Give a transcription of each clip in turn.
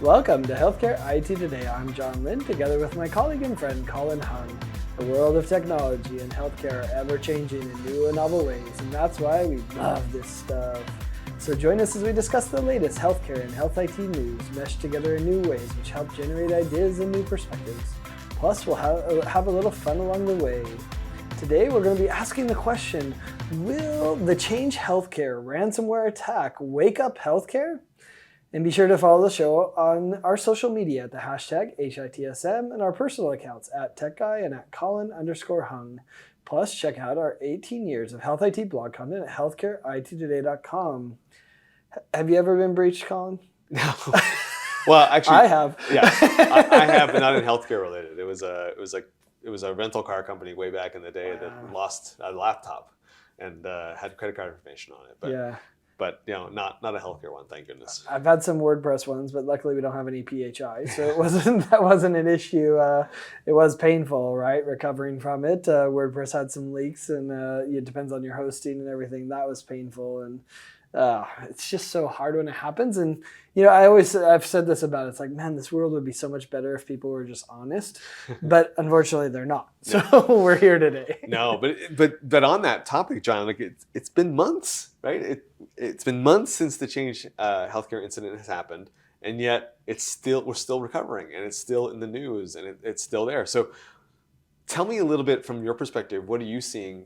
Welcome to Healthcare IT Today. I'm John Lynn, together with my colleague and friend Colin Hung. The world of technology and healthcare are ever-changing in new and novel ways, and that's why we love this stuff. So join us as we discuss the latest healthcare and health IT news, meshed together in new ways which help generate ideas and new perspectives. Plus, we'll have a little fun along the way. Today, we're going to be asking the question, will the Change Healthcare ransomware attack wake up healthcare? And be sure to follow the show on our social media at the hashtag HITSM and our personal accounts at TechGuy and at Colin_Hung. Plus, check out our 18 years of health IT blog content at healthcareittoday.com. Have you ever been breached, Colin? No. Well, actually, I have. Yeah, I have, but not in healthcare related. It was a rental car company way back in the day that lost a laptop and had credit card information on it. But, yeah. But not a healthcare one, thank goodness. I've had some WordPress ones, but luckily we don't have any PHI, so that wasn't an issue. It was painful, right? Recovering from it. WordPress had some leaks, and it depends on your hosting and everything. That was painful, and it's just so hard when it happens. And I've said this about it. It's like, man, this world would be so much better if people were just honest, but unfortunately they're not. So we're here today. No, but on that topic, John, like it's been months, right? It's been months since the Change healthcare incident has happened, and yet we're still recovering, and it's still in the news, and it's still there. So tell me a little bit from your perspective. What are you seeing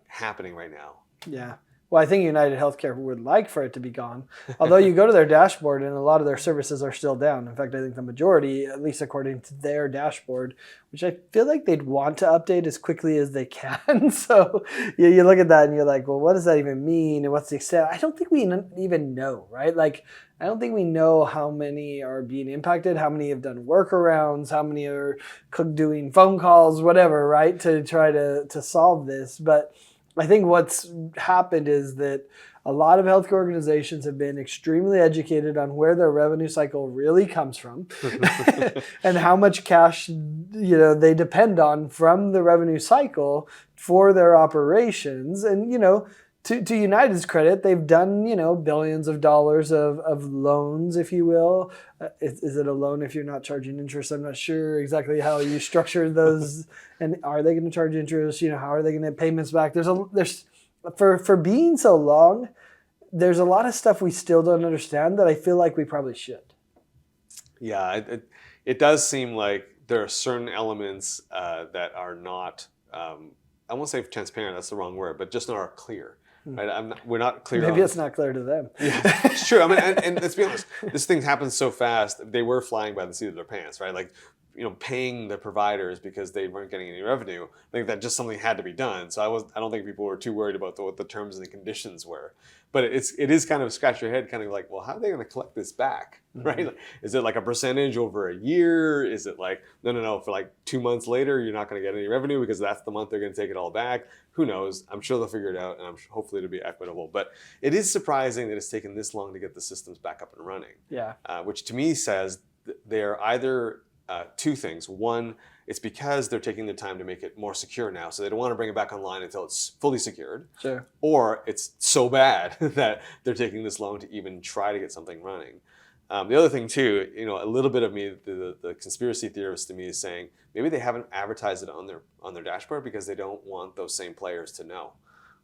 happening right now? Yeah. Well, I think United Healthcare would like for it to be gone. Although you go to their dashboard and a lot of their services are still down. In fact, I think the majority, at least according to their dashboard, which I feel like they'd want to update as quickly as they can. So you look at that and you're like, well, what does that even mean? And what's the extent? I don't think we even know, right? Like, I don't think we know how many are being impacted, how many have done workarounds, how many are doing phone calls, whatever, right, to try to solve this. But I think what's happened is that a lot of healthcare organizations have been extremely educated on where their revenue cycle really comes from and how much cash they depend on from the revenue cycle for their operations. And to United's credit, they've done billions of dollars of loans, if you will. Is it a loan if you're not charging interest? I'm not sure exactly how you structure those. And are they going to charge interest? How are they going to get payments back? There's for being so long, there's a lot of stuff we still don't understand that I feel like we probably should. Yeah, it does seem like there are certain elements that are not. I won't say transparent. That's the wrong word, but just not clear. Right? We're not clear. Maybe it's not clear to them. Yeah, it's true. I mean, and let's be honest. This thing happens so fast. They were flying by the seat of their pants, right? Like, paying the providers because they weren't getting any revenue. I think that just something had to be done. So I don't think people were too worried about what the terms and the conditions were. But it is kind of scratch your head, kind of like, well, how are they going to collect this back, right? Like, is it like a percentage over a year? Is it like no? For like 2 months later, you're not going to get any revenue because that's the month they're going to take it all back. Who knows? I'm sure they'll figure it out, and hopefully it'll be equitable. But it is surprising that it's taken this long to get the systems back up and running. Yeah. Which to me says they're either two things. One, it's because they're taking the time to make it more secure now, so they don't want to bring it back online until it's fully secured. Sure. Or it's so bad that they're taking this long to even try to get something running. The other thing too, a little bit of me, the conspiracy theorist to me is saying maybe they haven't advertised it on their dashboard because they don't want those same players to know,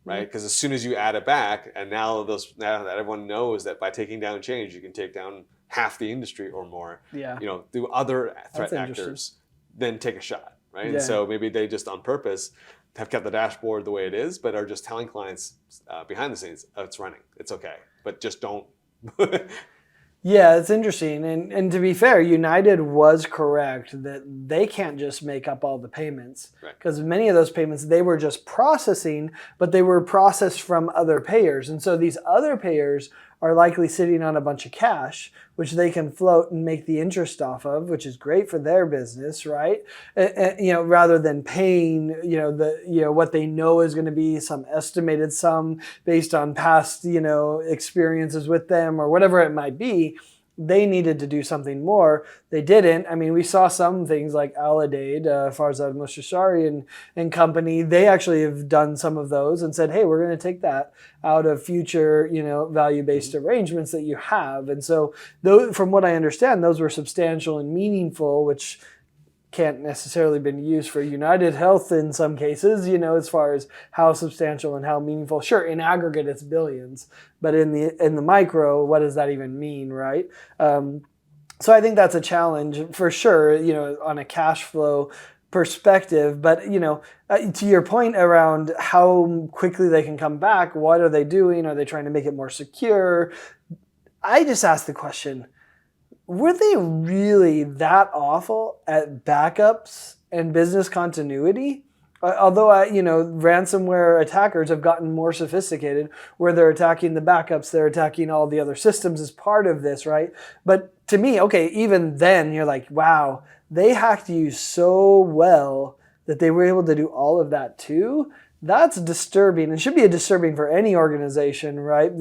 right? Because as soon as you add it back, and now that everyone knows that by taking down Change, you can take down half the industry or more. Yeah. Do other threat actors then take a shot, right? Yeah. And so maybe they just on purpose have kept the dashboard the way it is, but are just telling clients behind the scenes, oh, it's running, it's okay, but just don't. Yeah, it's interesting. And to be fair, United was correct that they can't just make up all the payments. Because many of those payments, they were just processing, but they were processed from other payers. And so these other payers are likely sitting on a bunch of cash, which they can float and make the interest off of, which is great for their business, right? Rather than paying, what they know is going to be some estimated sum based on past, experiences with them or whatever it might be. they needed to do something more. They didn't. I mean, we saw some things like Aladade, Farzad Mostashari and company. They actually have done some of those and said, hey, we're going to take that out of future, value-based arrangements that you have. And so those, from what I understand, those were substantial and meaningful, which can't necessarily been used for United Health in some cases, as far as how substantial and how meaningful. Sure, in aggregate it's billions, but in the micro, what does that even mean, right? So I think that's a challenge for sure, on a cash flow perspective. But to your point around how quickly they can come back, what are they doing? Are they trying to make it more secure? I just asked the question, were they really that awful at backups and business continuity? Although, ransomware attackers have gotten more sophisticated where they're attacking the backups, they're attacking all the other systems as part of this, right? But to me, okay, even then you're like, wow, they hacked you so well that they were able to do all of that too. That's disturbing and should be disturbing for any organization, right?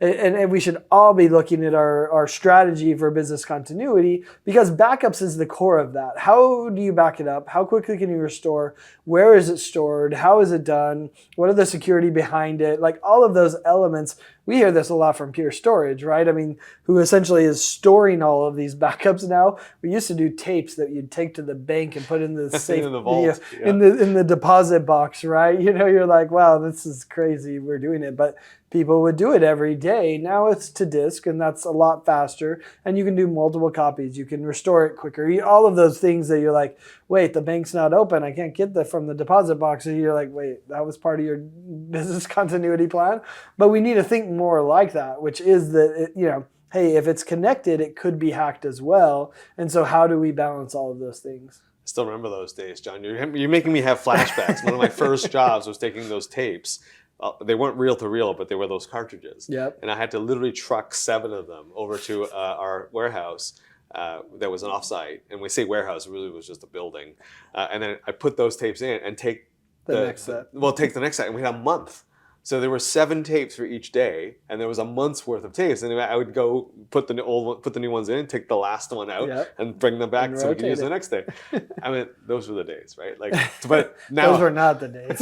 And we should all be looking at our strategy for business continuity, because backups is the core of that. How do you back it up? How quickly can you restore? Where is it stored? How is it done? What are the security behind it? Like all of those elements. We hear this a lot from Pure Storage, right? I mean, who essentially is storing all of these backups now. We used to do tapes that you'd take to the bank and put in the safe, in the vault, in the deposit box, right? You're like, wow, this is crazy. We're doing it, but people would do it every day. Now it's to disk, and that's a lot faster. And you can do multiple copies. You can restore it quicker. All of those things that you're like, wait, the bank's not open. I can't get that from the deposit box. And you're like, wait, that was part of your business continuity plan. But we need to think more like that, which is that, hey, if it's connected, it could be hacked as well. And so how do we balance all of those things? I still remember those days, John. You're making me have flashbacks. One of my first jobs was taking those tapes. They weren't reel to reel, but they were those cartridges. Yep. And I had to literally truck 7 of them over to our warehouse that was an offsite. And we say warehouse, it really was just a building. And then I put those tapes in and take the next set. Take the next set. And we had a month. So there were 7 tapes for each day, and there was a month's worth of tapes. And I would go put the new ones in, take the last one out, and bring them back so we can use the next day. I mean, those were the days, right? Like, but now those were not the days.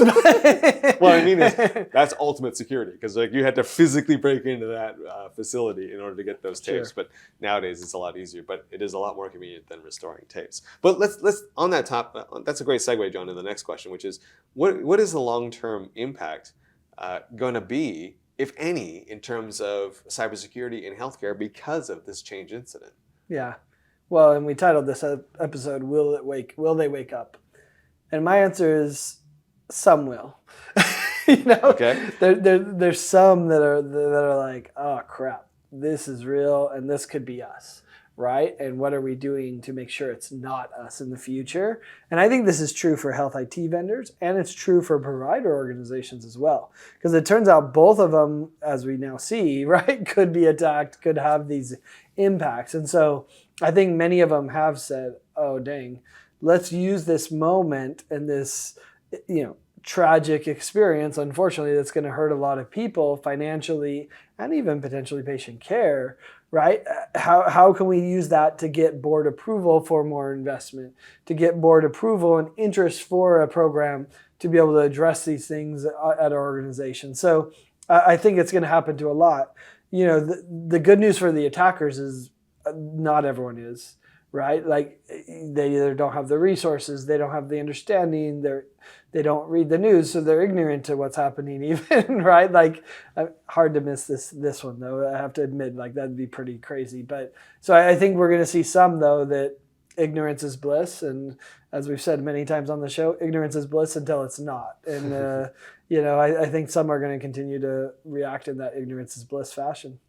What I mean is that's ultimate security, because like you had to physically break into that facility in order to get those tapes. Sure. But nowadays it's a lot easier, but it is a lot more convenient than restoring tapes. But let's on that top. That's a great segue, John, to the next question, which is what is the long-term impact going to be, if any, in terms of cybersecurity in healthcare because of this Change incident? Yeah. Well, and we titled this episode, Will they wake up? And my answer is some will. Okay. There's some that are like, oh crap, this is real and this could be us. Right? And what are we doing to make sure it's not us in the future? And I think this is true for health IT vendors, and it's true for provider organizations as well. Because it turns out both of them, as we now see, right, could be attacked, could have these impacts. And so I think many of them have said, oh, dang, let's use this moment and this, tragic experience, unfortunately, that's going to hurt a lot of people financially and even potentially patient care, right? How can we use that to get board approval for more investment, to get board approval and interest for a program to be able to address these things at our organization? So I think it's going to happen to a lot. The good news for the attackers is not everyone is, right? Like they either don't have the resources, they don't have the understanding, they don't read the news, so they're ignorant to what's happening even, right? Like hard to miss this one though. I have to admit, like that'd be pretty crazy. But so I think we're going to see some though that ignorance is bliss, and as we've said many times on the show, ignorance is bliss until it's not. And I think some are going to continue to react in that ignorance is bliss fashion.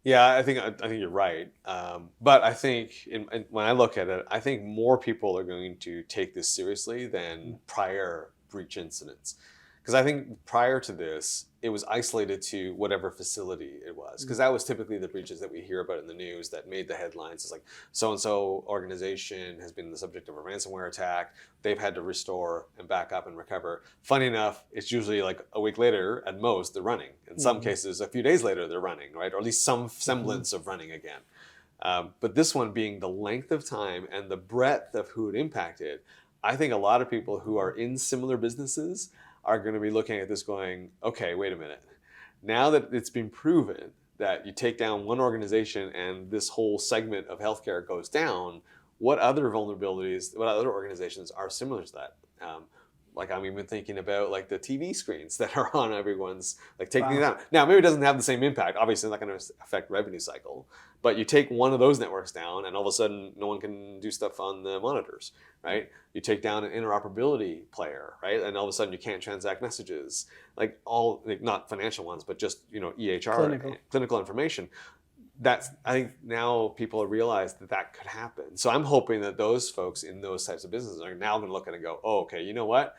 Yeah, I think you're right. But I think when I look at it, I think more people are going to take this seriously than prior breach incidents. Because I think prior to this, it was isolated to whatever facility it was. Because that was typically the breaches that we hear about in the news that made the headlines. It's like so-and-so organization has been the subject of a ransomware attack. They've had to restore and back up and recover. Funny enough, it's usually like a week later at most they're running. In some cases, a few days later they're running, right? Or at least some semblance of running again. But this one being the length of time and the breadth of who it impacted, I think a lot of people who are in similar businesses are going to be looking at this going, okay, wait a minute. Now that it's been proven that you take down one organization and this whole segment of healthcare goes down, what other vulnerabilities, what other organizations are similar to that? Like I'm even thinking about like the TV screens that are on everyone's, like taking it down. Now maybe it doesn't have the same impact. Obviously, it's not going to affect revenue cycle, but you take one of those networks down, and all of a sudden, no one can do stuff on the monitors, right? You take down an interoperability player, right, and all of a sudden you can't transact messages, like all, like not financial ones, but just EHR, clinical information. That's, I think now people realize that that could happen. So I'm hoping that those folks in those types of businesses are now going to look at it and go, oh, okay, you know what?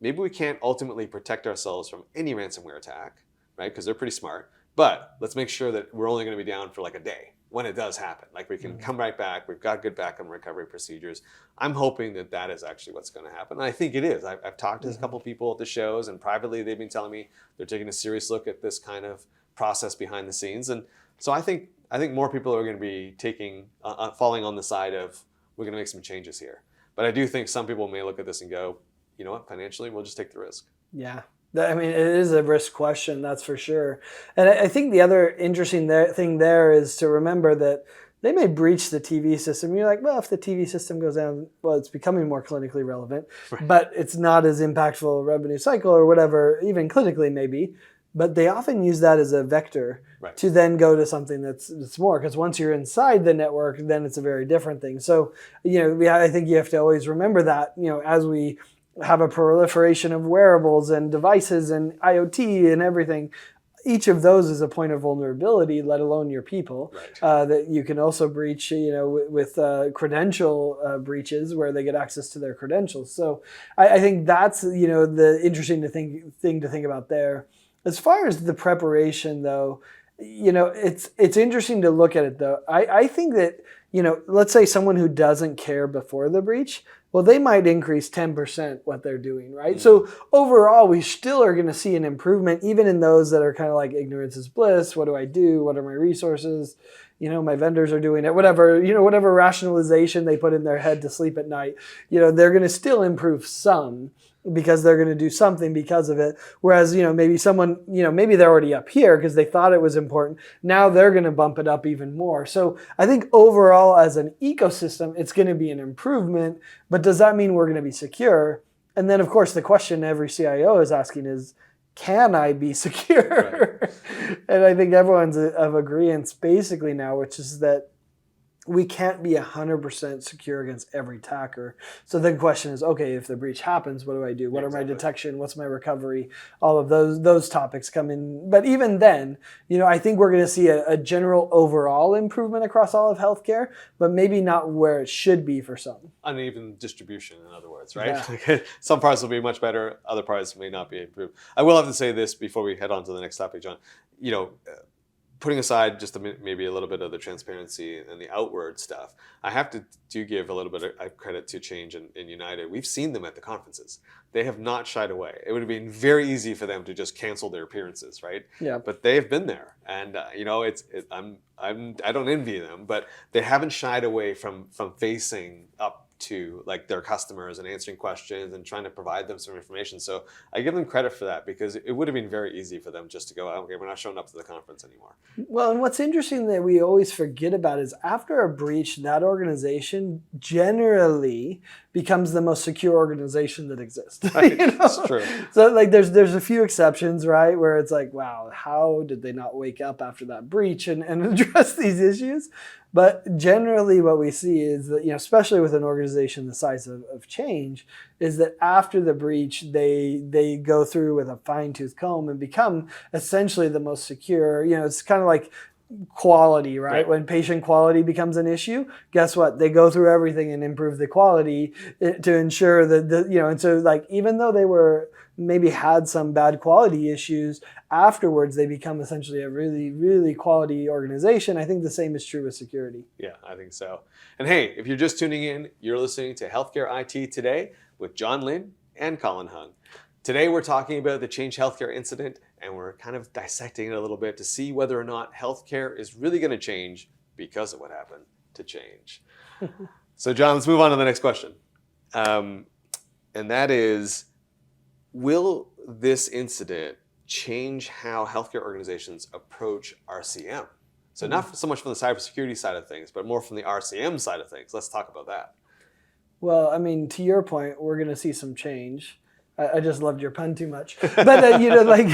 Maybe we can't ultimately protect ourselves from any ransomware attack, right? Because they're pretty smart. But let's make sure that we're only going to be down for like a day when it does happen. Like we can come right back. We've got good backup recovery procedures. I'm hoping that that is actually what's going to happen. And I think it is. I've talked to a couple people at the shows, and privately they've been telling me they're taking a serious look at this kind of process behind the scenes. And so I think more people are going to be falling on the side of, we're going to make some changes here. But I do think some people may look at this and go, you know what, financially, we'll just take the risk. Yeah. I mean, it is a risk question, that's for sure. And I think the other interesting thing there is to remember that they may breach the TV system. You're like, well, if the TV system goes down, well, it's becoming more clinically relevant, but it's not as impactful a revenue cycle or whatever, even clinically maybe. But they often use that as a vector to then go to something that's more, because once you're inside the network, then it's a very different thing. So, I think you have to always remember that, as we have a proliferation of wearables and devices and IoT and everything, each of those is a point of vulnerability, let alone your people, that you can also breach, with credential breaches where they get access to their credentials. So I think that's, the interesting thing to think about there. As far as the preparation, though, it's interesting to look at it, though. I think that, let's say someone who doesn't care before the breach, well, they might increase 10% what they're doing, right? So overall, we still are going to see an improvement, even in those that are kind of like ignorance is bliss. What do I do? What are my resources? My vendors are doing it, whatever rationalization they put in their head to sleep at night, they're going to still improve some, because they're going to do something because of it. Whereas, maybe someone, maybe they're already up here because they thought it was important. Now they're going to bump it up even more. So I think overall as an ecosystem, it's going to be an improvement, but does that mean we're going to be secure? And then of course the question every CIO is asking is, can I be secure? And I think everyone's of agreement basically now, which is that we can't be 100% secure against every attacker. So the question is, okay, if the breach happens, what do I do? What are my detection? What's my recovery? All of those topics come in. But even then, I think we're going to see a general overall improvement across all of healthcare, but maybe not where it should be for some. Uneven distribution, in other words, right? Yeah. Some parts will be much better, other parts may not be improved. I will have to say this before we head on to the next topic, John. Putting aside just maybe a little bit of the transparency and the outward stuff, I have to give a little bit of credit to Change in United. We've seen them at the conferences. They have not shied away. It would have been very easy for them to just cancel their appearances, right? Yeah. But they have been there, and I don't envy them, but they haven't shied away from facing up to like their customers and answering questions and trying to provide them some information. So I give them credit for that, because it would have been very easy for them just to go, okay, we're not showing up to the conference anymore. Well, and what's interesting that we always forget about is after a breach, that organization generally becomes the most secure organization that exists. Right. That's true. So like there's a few exceptions, right, where it's like, wow, how did they not wake up after that breach and address these issues? But generally what we see is that, especially with an organization the size of Change, is that after the breach, they go through with a fine-tooth comb and become essentially the most secure. It's kind of like quality, right? When patient quality becomes an issue, guess what? They go through everything and improve the quality to ensure that, and so like, even though they maybe had some bad quality issues, afterwards they become essentially a really, really quality organization. I think the same is true with security. Yeah, I think so. And hey, if you're just tuning in, you're listening to Healthcare IT Today with John Lynn and Colin Hung. Today we're talking about the Change Healthcare incident, and we're kind of dissecting it a little bit to see whether or not healthcare is really going to change because of what happened to change. So John, let's move on to the next question. And that is, will this incident change how healthcare organizations approach RCM? So not so much from the cybersecurity side of things, but more from the RCM side of things. Let's talk about that. Well, I mean, to your point, we're going to see some change. I just loved your pun too much, but like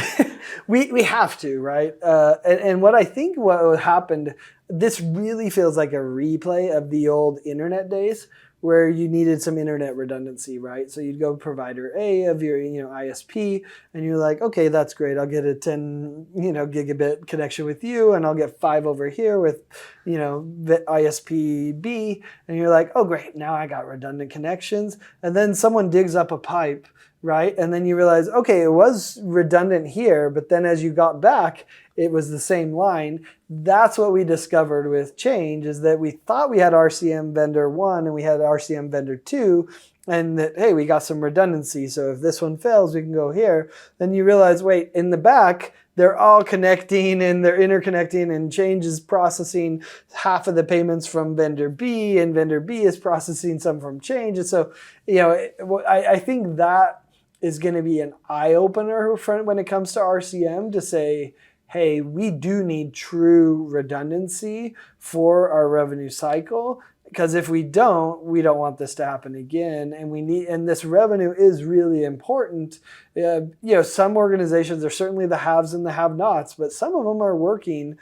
we have to, right? And what I think what happened, this really feels like a replay of the old internet days, where you needed some internet redundancy, right? So you'd go provider A of your ISP, and you're like, okay, that's great. I'll get a 10 gigabit connection with you, and I'll get 5 over here with ISP B, and you're like, oh great, now I got redundant connections. And then someone digs up a pipe, right? And then you realize, okay, it was redundant here, but then as you got back, it was the same line. That's what we discovered with change, is that we thought we had RCM vendor 1 and we had RCM vendor 2, and that, hey, we got some redundancy. So if this one fails, we can go here. Then you realize, wait, in the back, they're all connecting and they're interconnecting, and change is processing half of the payments from vendor B, and vendor B is processing some from change. And so, I think that is going to be an eye-opener when it comes to RCM, to say, hey, we do need true redundancy for our revenue cycle, because if we don't want this to happen again. And this revenue is really important. Some organizations are certainly the haves and the have-nots, but some of them are working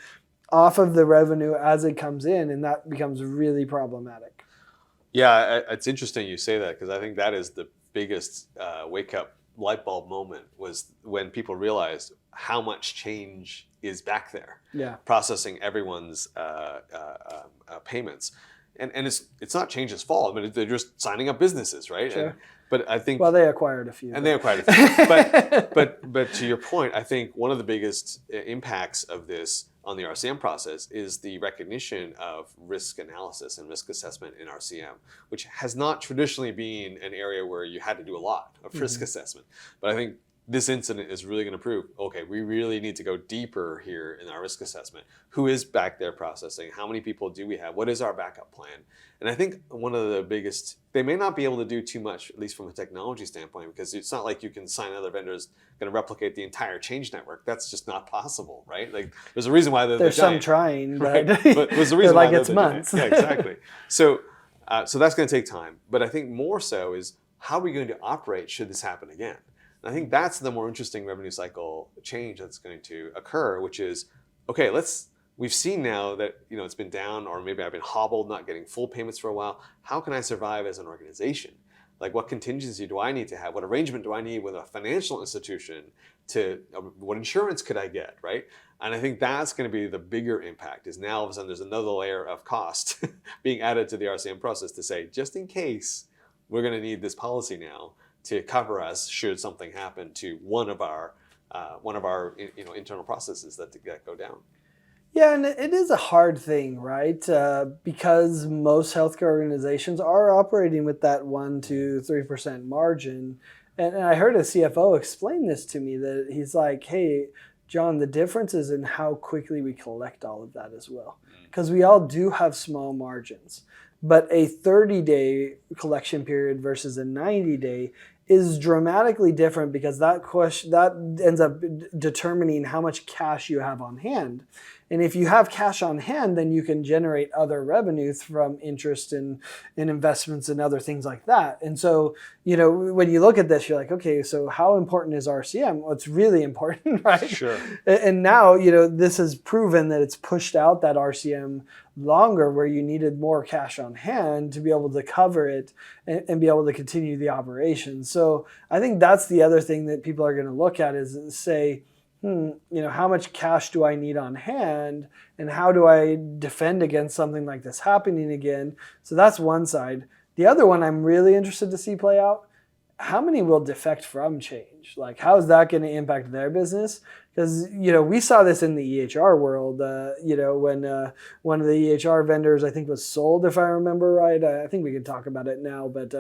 off of the revenue as it comes in, and that becomes really problematic. Yeah, it's interesting you say that, because I think that is the biggest wake-up light bulb moment, was when people realized how much change is back there, processing everyone's payments. And it's not Change's fault. I mean, they're just signing up businesses, right? Sure. But I think, well, they acquired a few. But to your point, I think one of the biggest impacts of this on the RCM process is the recognition of risk analysis and risk assessment in RCM, which has not traditionally been an area where you had to do a lot of risk assessment. But I think this incident is really going to prove, okay, we really need to go deeper here in our risk assessment. Who is back there processing? How many people do we have? What is our backup plan? And I think one of the biggest, they may not be able to do too much, at least from a technology standpoint, because it's not like you can sign other vendors going to replicate the entire Change network. That's just not possible, right? Like, there's a reason why there's some trying, right? But there's a reason why it's months. Yeah, exactly. So that's going to take time. But I think more so is, how are we going to operate should this happen again? And I think that's the more interesting revenue cycle change that's going to occur, which is, okay, we've seen now that it's been down, or maybe I've been hobbled, not getting full payments for a while. How can I survive as an organization? Like, what contingency do I need to have? What arrangement do I need with a financial institution what insurance could I get, right? And I think that's going to be the bigger impact, is now all of a sudden there's another layer of cost being added to the RCM process to say, just in case, we're going to need this policy now to cover us should something happen to one of our internal processes that go down. Yeah, and it is a hard thing, right? Because most healthcare organizations are operating with that 1 to 3% margin. And I heard a CFO explain this to me, that he's like, hey, John, the difference is in how quickly we collect all of that as well. Because we all do have small margins. But a 30-day collection period versus a 90-day is dramatically different, because that ends up determining how much cash you have on hand. And if you have cash on hand, then you can generate other revenues from interest in investments and other things like that. And so, when you look at this, you're like, okay, so how important is RCM? Well, it's really important, right? Sure. And now, this has proven that it's pushed out that RCM longer, where you needed more cash on hand to be able to cover it and be able to continue the operation. So I think that's the other thing that people are going to look at, is say, how much cash do I need on hand, and how do I defend against something like this happening again? So that's one side. The other one I'm really interested to see play out, how many will defect from Change? Like, how is that going to impact their business? Because, we saw this in the EHR world, when one of the EHR vendors, I think, was sold, if I remember right. I think we can talk about it now, but,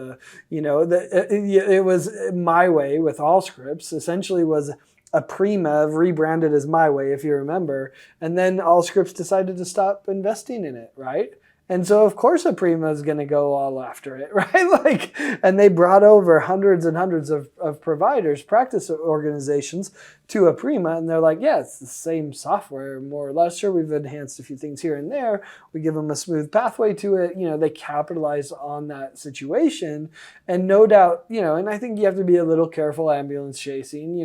it was My Way with Allscripts, essentially was Prima, rebranded as My Way, if you remember, and then Allscripts decided to stop investing in it, right? And so of course a Prima is going to go all after it, right? Like, and they brought over hundreds and hundreds of providers, practice organizations to a Prima, and they're like, yeah, it's the same software, more or less. Sure, we've enhanced a few things here and there. We give them a smooth pathway to it. They capitalize on that situation, and no doubt, and I think you have to be a little careful ambulance chasing.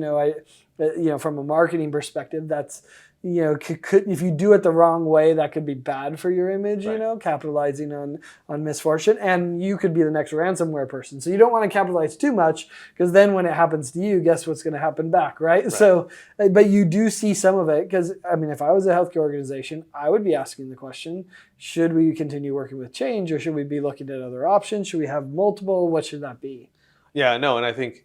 From a marketing perspective, that's could if you do it the wrong way, that could be bad for your image. Right. Capitalizing on misfortune, and you could be the next ransomware person. So you don't want to capitalize too much, because then when it happens to you, guess what's going to happen back, right? So, but you do see some of it, because if I was a healthcare organization, I would be asking the question: should we continue working with change, or should we be looking at other options? Should we have multiple? What should that be? Yeah, no, and I think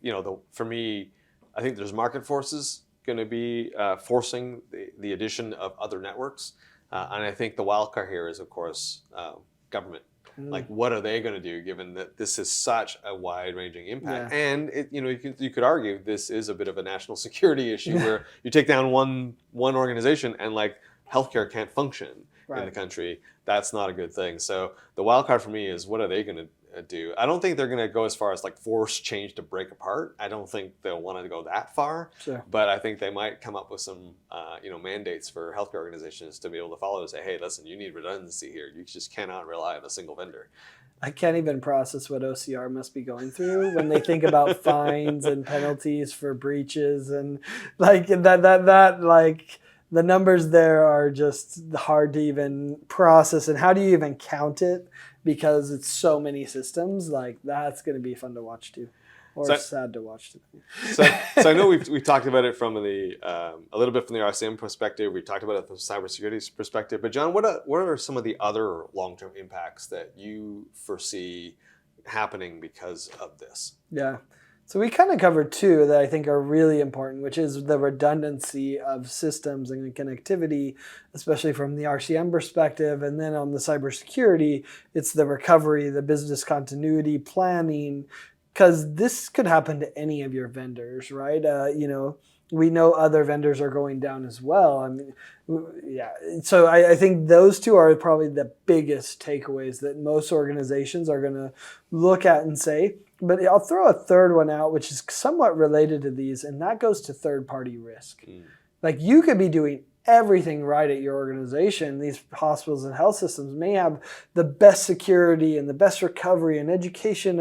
for me, I think there's market forces going to be forcing the addition of other networks. And I think the wild card here is, of course, government. Like, what are they going to do, given that this is such a wide-ranging impact? Yeah. And you could argue this is a bit of a national security issue, where you take down one organization and like healthcare can't function in the country. That's not a good thing. So the wild card for me is, what are they going to do? I don't think they're going to go as far as like force change to break apart. I don't think they'll want to go that far. Sure. But I think they might come up with some mandates for healthcare organizations to be able to follow and say, hey, listen, you need redundancy here. You just cannot rely on a single vendor. I can't even process what OCR must be going through when they think about fines and penalties for breaches, and like that like the numbers there are just hard to even process. And how do you even count it? Because it's so many systems. Like, that's going to be fun to watch too, or sad to watch too. So I know we've talked about it from a little bit from the RCM perspective. We've talked about it from cybersecurity perspective. But John, what are some of the other long-term impacts that you foresee happening because of this? Yeah. So we kind of covered two that I think are really important, which is the redundancy of systems and the connectivity, especially from the RCM perspective. And then on the cybersecurity, it's the recovery, the business continuity planning, because this could happen to any of your vendors, right? We know other vendors are going down as well. So I think those two are probably the biggest takeaways that most organizations are going to look at and say. But I'll throw a third one out, which is somewhat related to these, and that goes to third-party risk. Like, you could be doing everything right at your organization. These hospitals and health systems may have the best security and the best recovery and education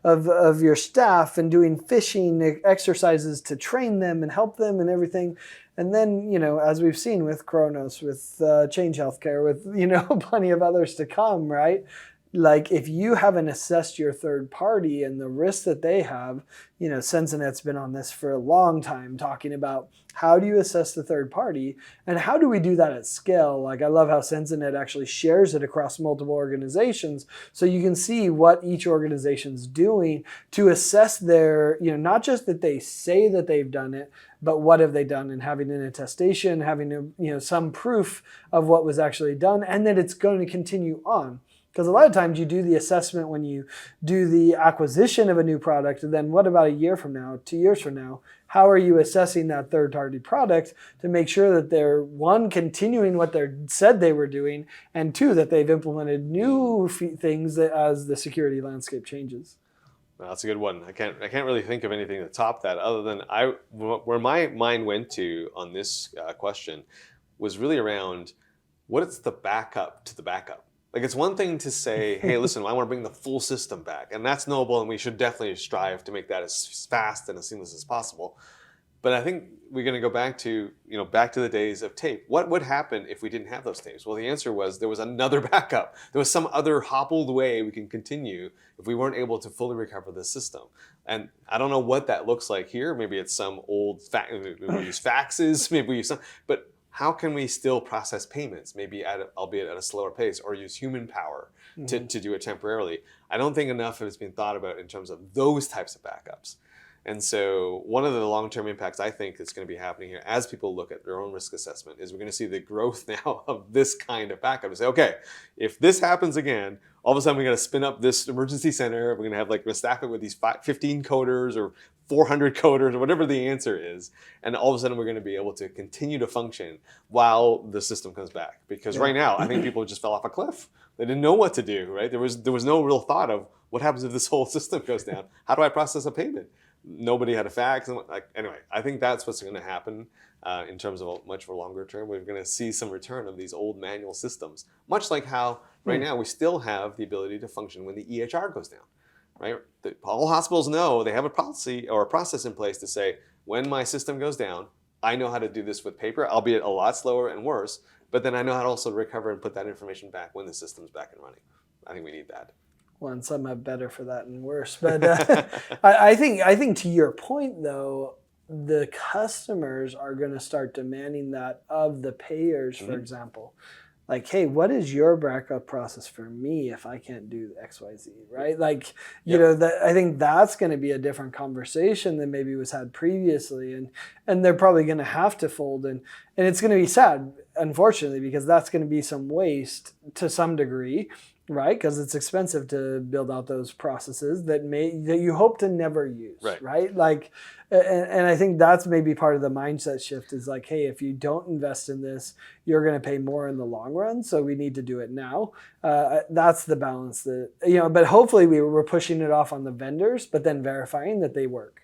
of your staff, and doing phishing exercises to train them and help them and everything. And then, as we've seen with Kronos, with Change Healthcare, with, plenty of others to come, right? Like, if you haven't assessed your third party and the risks that they have, Sentinet's been on this for a long time, talking about how do you assess the third party and how do we do that at scale. Like, I love how Sensinet actually shares it across multiple organizations, so you can see what each organization's doing to assess their, not just that they say that they've done it, but what have they done, and having an attestation, having some proof of what was actually done, and that it's going to continue on. Because a lot of times you do the assessment when you do the acquisition of a new product, and then what about a year from now, 2 years from now? How are you assessing that third-party product to make sure that they're, one, continuing what they said they were doing, and two, that they've implemented new things as the security landscape changes? Well, that's a good one. I can't really think of anything to top that, other than where my mind went to on this question was really around what is the backup to the backup. Like, it's one thing to say, hey, listen, I want to bring the full system back. And that's noble, and we should definitely strive to make that as fast and as seamless as possible. But I think we're going to go back to the days of tape. What would happen if we didn't have those tapes? Well, the answer was there was another backup. There was some other hobbled way we can continue if we weren't able to fully recover the system. And I don't know what that looks like here. Maybe it's some old we use faxes, maybe we use some, but how can we still process payments, maybe albeit at a slower pace, or use human power to do it temporarily? I don't think enough has been thought about in terms of those types of backups. And so one of the long-term impacts I think is going to be happening here as people look at their own risk assessment is we're going to see the growth now of this kind of backup. To say, okay, if this happens again, all of a sudden we got to spin up this emergency center. We're going to have we're going to staff it with these 15 coders or 400 coders or whatever the answer is, and all of a sudden we're going to be able to continue to function while the system comes back. Because right now, I think people just fell off a cliff. They didn't know what to do, right? There was no real thought of what happens if this whole system goes down. How do I process a payment? Nobody had a fax. Anyway, I think that's what's going to happen in terms of a much more longer term. We're going to see some return of these old manual systems, much like how right now we still have the ability to function when the EHR goes down. Right? All hospitals know they have a policy or a process in place to say, when my system goes down, I know how to do this with paper, albeit a lot slower and worse, but then I know how to also recover and put that information back when the system's back and running. I think we need that. Well, and some have better for that and worse. But I think to your point, though, the customers are going to start demanding that of the payers, for example. Like, hey, what is your backup process for me if I can't do X, Y, Z, right? Like, you know, I think that's going to be a different conversation than maybe was had previously. And they're probably going to have to fold in. And it's going to be sad, unfortunately, because that's going to be some waste to some degree, right? Because it's expensive to build out those processes that you hope to never use, right? Like, and I think that's maybe part of the mindset shift is like, hey, if you don't invest in this, you're going to pay more in the long run. So we need to do it now. That's the balance that, you know, but hopefully we were pushing it off on the vendors, but then verifying that they work.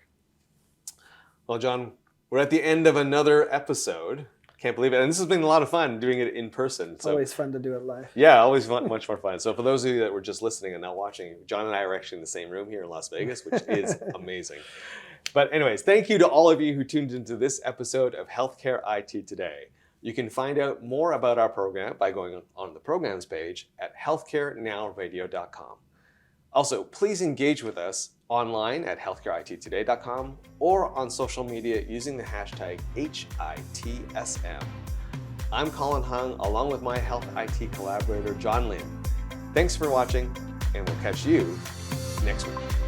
Well, John, we're at the end of another episode. Can't believe it. And this has been a lot of fun doing it in person. So, always fun to do it live. Yeah, always fun, much more fun. So for those of you that were just listening and not watching, John and I are actually in the same room here in Las Vegas, which is amazing. But anyways, thank you to all of you who tuned into this episode of Healthcare IT Today. You can find out more about our program by going on the programs page at healthcarenowradio.com. Also, please engage with us online at healthcareittoday.com or on social media using the hashtag HITSM. I'm Colin Hung, along with my health IT collaborator, John Lin. Thanks for watching, and we'll catch you next week.